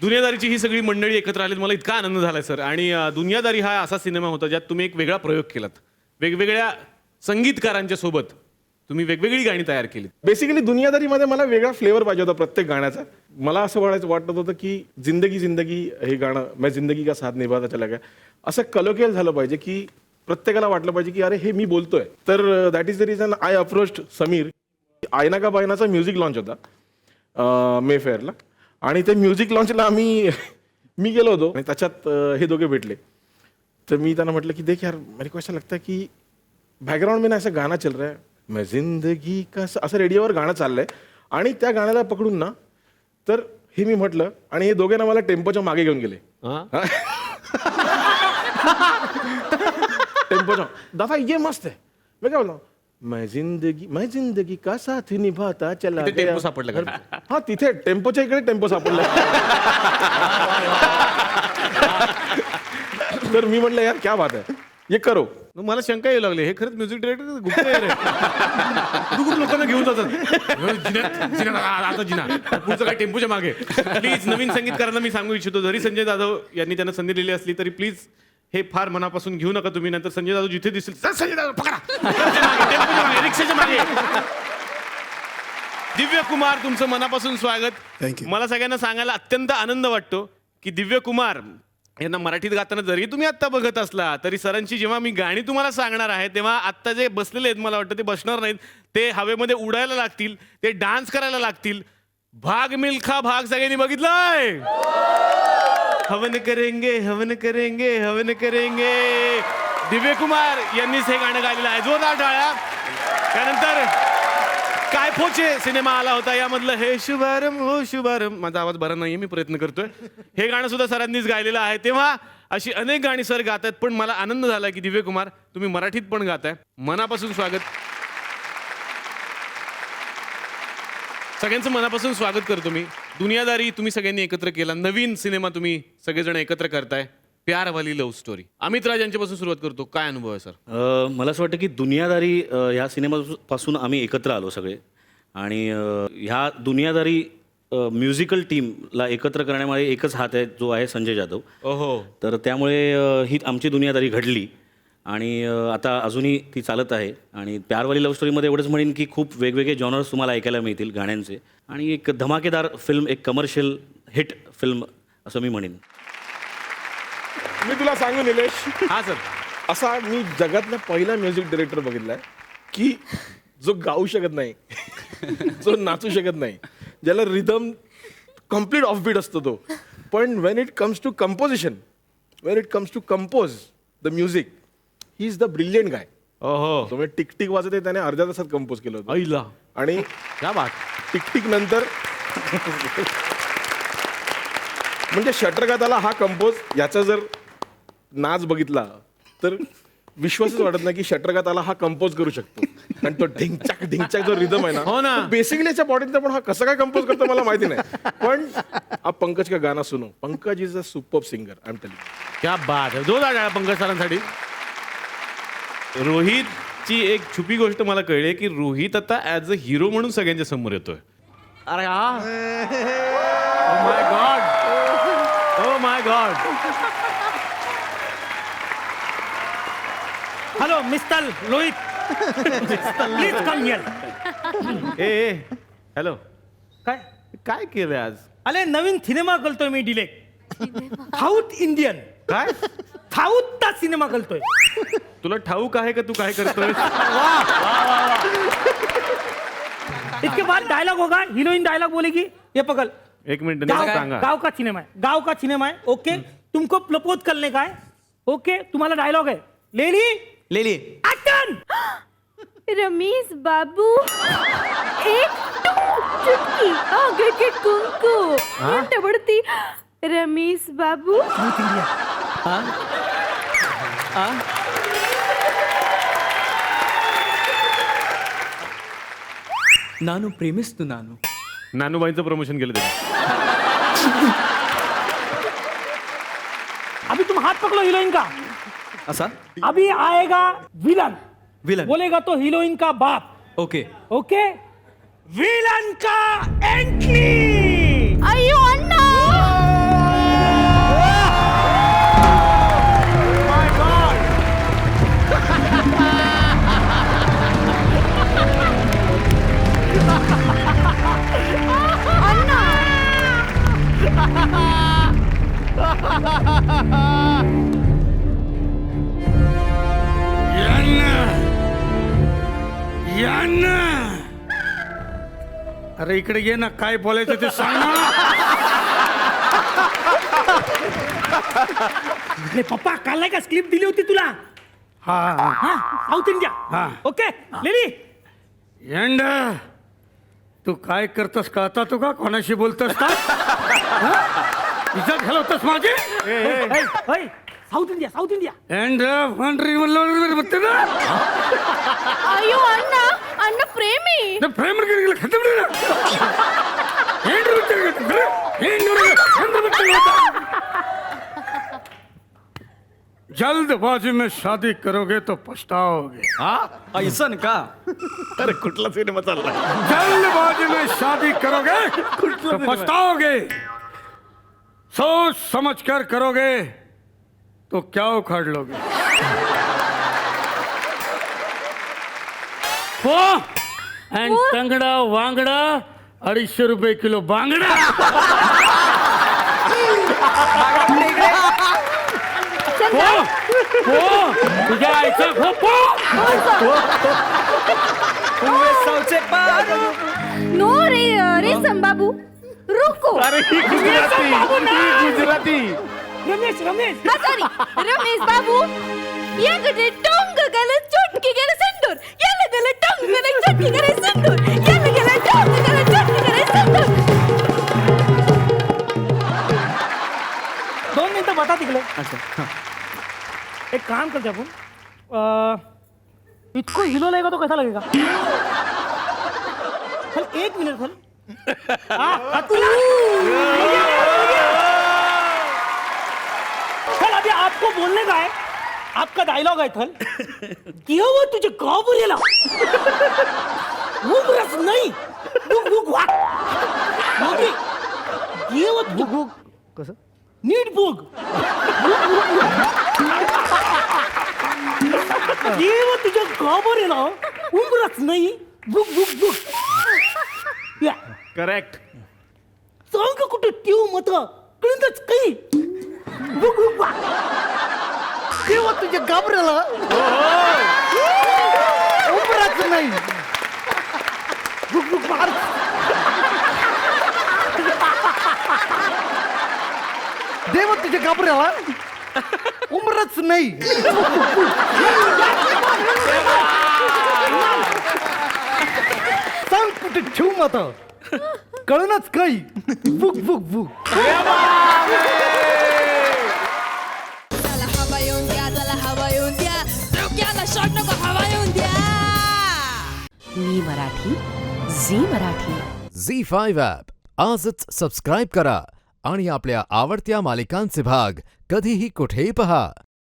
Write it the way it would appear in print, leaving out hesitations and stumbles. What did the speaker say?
दुनियादारीची ही सगळी मंडळी एकत्र आलीत, मला इतका आनंद झालाय सर. आणि दुनियादारी हा असा सिनेमा होता ज्यात तुम्ही एक वेगळा प्रयोग केलात. वेगवेगळ्या संगीतकारांच्या सोबत तुम्ही वेगवेगळी गाणी तयार केलीत. बेसिकली दुनियादारीमध्ये मला वेगळा फ्लेवर पाहिजे होता प्रत्येक गाण्याचा. मला असं वाटत होतं की जिंदगी जिंदगी हे गाणं मैं जिंदगी का साथ निभाता चला गया असं कलोकियल झालं पाहिजे की प्रत्येकाला वाटलं पाहिजे की अरे हे मी बोलतोय. तर that is the reason I approached Sameer. आयना का बायनाचा म्युझिक लॉन्च होता मेफेअरला आणि ते म्युझिक लॉन्चला मी गेलो होतो आणि त्याच्यात हे दोघे भेटले. तर मी त्यांना म्हटलं की देख यार मेरे को ऐसा लगता है की बॅकग्राऊंड में ना ऐसा गाना चल रहा है मैं जिंदगी का असं रेडिओवर गाणं चाललंय आणि त्या गाण्याला पकडून ना तर हे मी म्हटलं आणि हे दोघे ना मला टेम्पोच्या मागे घेऊन गेले. टेम्पोच्या दादा ये मस्त है. मी काय बोललो मैं जिंदगी का साथ निभाता चला गया. टेम्पो सापडला का? हा तिथे टेम्पोच्या इकडे टेम्पो सापडला. तर मी म्हटलं यार क्या बात है ये करो. मला शंका येऊ लागली, हे खरंच म्युझिक डिरेक्टर गुप्त खूप लोकांना घेऊन जातात. आता जिना पुढचं काय टेम्पोच्या मागे. प्लीज नवीन संगीतकारांना मी सांगू इच्छितो, जरी संजय जाधव यांनी त्यांना संधी दिली असली तरी प्लीज हे फार मनापासून घेऊ नका तुम्ही. नंतर संजय जाधव जिथे दिसतील संजय जाधव पकडा, टेम्पोच्या मागे, रिक्षाच्या मागे. दिव्य कुमार, तुमचं मनापासून स्वागत. थँक्यू. मला सगळ्यांना सांगायला अत्यंत आनंद वाटतो की दिव्य कुमार यांना मराठीत गाताना जरी तुम्ही आत्ता बघत असला तरी सरांची जेव्हा मी गाणी तुम्हाला सांगणार आहे तेव्हा आत्ता जे बसलेले आहेत मला वाटतं ते बसणार नाहीत, ते हवेमध्ये उडायला लागतील, ते डान्स करायला लागतील. भाग मिल्खा भाग सगळ्यांनी बघितलाय. हवन करेंगे हवन करेंगे हवन करेंगे. दिव्य कुमार यांनीच हे गाणं गायलेलं आहे. जोरदार टाळ्या. त्यानंतर काय पोचे सिनेमा आला होता, यामधलं हे शुभारंभ हो शुभारंभ. माझा आवाज बरा नाहीये, मी प्रयत्न करतोय. हे गाणं सुद्धा सरांनीच गायलेलं आहे. तेव्हा अशी अनेक गाणी सर गात आहेत, पण मला आनंद झाला की दिव्य कुमार तुम्ही मराठीत पण गाताय. मनापासून स्वागत. सगळ्यांचं मनापासून स्वागत करतो मी. दुनियादारी तुम्ही सगळ्यांनी एकत्र केला, नवीन सिनेमा तुम्ही सगळेजण एकत्र करताय, प्यार वाली लव्ह स्टोरी. अमित राज यांच्यापासून सुरुवात करतो. काय अनुभव आहे सर? मला असं वाटतं की दुनियादारी ह्या सिनेमापासून आम्ही एकत्र आलो सगळे आणि ह्या दुनियादारी म्युझिकल टीमला एकत्र करण्यामध्ये एकच हात आहे, जो आहे संजय जाधव. ओहो. तर त्यामुळे ही आमची दुनियादारी घडली आणि आता अजूनही ती चालत आहे. आणि प्यारवाली लव्ह स्टोरीमध्ये एवढंच म्हणेन की खूप वेगवेगळे जॉनर्स तुम्हाला ऐकायला मिळतील गाण्यांचे आणि एक धमाकेदार फिल्म, एक कमर्शियल हिट फिल्म असं मी म्हणेन. मी तुला सांगू निलेश, हा सर, असा मी जगातला पहिला म्युझिक डिरेक्टर बघितलाय की जो गाऊ शकत नाही, जो नाचू शकत नाही, ज्याला रिदम कम्प्लीट ऑफबीट असतो तो, पण when it comes to composition, when it comes to compose the music, he is the brilliant guy. ओहो. तो टिक टिक वाजत त्याने अर्ध्या तासात कंपोज केलं होतं. आईला आणि क्या बात. टिक टिक नंतर म्हणजे शटरगाताला हा कंपोज, याचा जर नाच बघितला तर विश्वासच वाटत नाही की शटरगाताला हा कंपोज करू शकतो. आणि तो ढिंचाक ढिंचाक जो रिदम आहे हो ना. बेसिकली याच्या बॉडीत पण हा कसं काय कंपोज करतो मला माहिती नाही. पण हा पंकज का गाना सुनो. Pankaj is a super singer, I am telling. क्या बात आहे. जोरदार टाळ्या पंकज सरांसाठी. रोहितची एक छुपी गोष्ट मला कळली की रोहित आता ऍज अ हिरो म्हणून सगळ्यांच्या समोर येतोय. अरे हा, oh my God, oh my God. Hello mister Lohit, please come here. A hello, काय काय केलंय आज? अरे नवीन सिनेमा करतोय मी डिलेक्ट. साऊथ इंडियन, काय साऊथचा सिनेमा करतोय. तुला ठाऊक आहे का तू काय करतोय? इसके बाद डायलॉग होगा, हीरोइन डायलॉग बोलेगी, ये पकड़. एक मिनिट गाव सांगा. गाव का सिनेमा है, गाव का सिनेमा है. ओके, तुमको प्रपोज करने का है. ओके, तुम्हाला डायलॉग है, ले ली एक्शन. रमेश बाबू, एक चुटकी आगे के कुंकू बढ़ती. रमेश बाबू, ನಾನು ಪ್ರೇಮಿಸ್ತು ನಾನು. नानूबाईंचं प्रमोशन केलं त्यांनी. अभी तुम हाथ पकड़ो हीरोइन का. असा अभी आएगा विलन, विलन. बोलेगा तो हीरोइन का बाप. ओके. ओके, विलन का एंट्री. अय्यो अण्णा. अरे इकडे ये ना, काय बोलायचं ते सांग ना. अरे पप्पा काल नाही का स्क्रिप्ट दिली होती तुला हा हा हा साऊथ इंडिया हा. ओके लेली यंड तू काय करतस कळता तू का कोणाशी बोलतस का हा? इज्जत घालवतस माझी साऊथ इंडिया साऊथ इंडिया यंड वंडरी म्हणलं ना अयो अण्णा अण्णा प्रेमी प्रेम गेलं खतम जल्दबाजी में शादी करोगे तो पछताओगे. ऐसन का अरे कुठला सिनेमा चाललाय? जल्दबाजी में शादी करोगे तो पछताओगे. सोच समझ कर करोगे तो क्या उखाड़ लोगे. हो अँड टंगडा वांगडा 250 रुपये किलो बांगडा. हो हो तुझ्या आईचा खोपो. नो रे रे संबाबू रुको अरे ही गुजराती रमेश रमेश हा सॉरी रमेश बाबू या गडे टोंग गले चुटकी गेले संदूर याला गले टोंग गले चुटकी गेले संदूर याला गले टोंग गले चुटकी गेले संदूर. 2 मिनिटं बता तिकडे एक काम करते आपण इतको हिलो लगेगा तो कैसा लगेगा चल 1 मिनट चल चल अभी आपको बोलने का है आपका डायलॉग है थल वो तुझे गाव बोलेला रस नहीं बुक बुक वाट ये वो बुक बुक कसं नीट बुक ये वो तुझ्या गावावर आहे ना उमरच नाही बुक बुक बुक या करेक्ट. सांग कुठे ठेव मत कळतच काही बुक बुक बा तेव्हा तुझ्या गाबऱ्याला उमरच नाही बुक बुक मार देवा तुझ्या गाबऱ्याला उमरच नाही. सांग कुठे ठेवू मत कळणच काही बुक बुक बुक. चला हवा येऊन द्या, चला हवा येऊन द्या, डोक्याला शॉट नको हवा येऊन द्या. मी मराठी झी मराठी झी5 ॲप आजच सबस्क्राईब करा आणि आपल्या आवडत्या मालिकांचे भाग कधीही कुठेही पहा.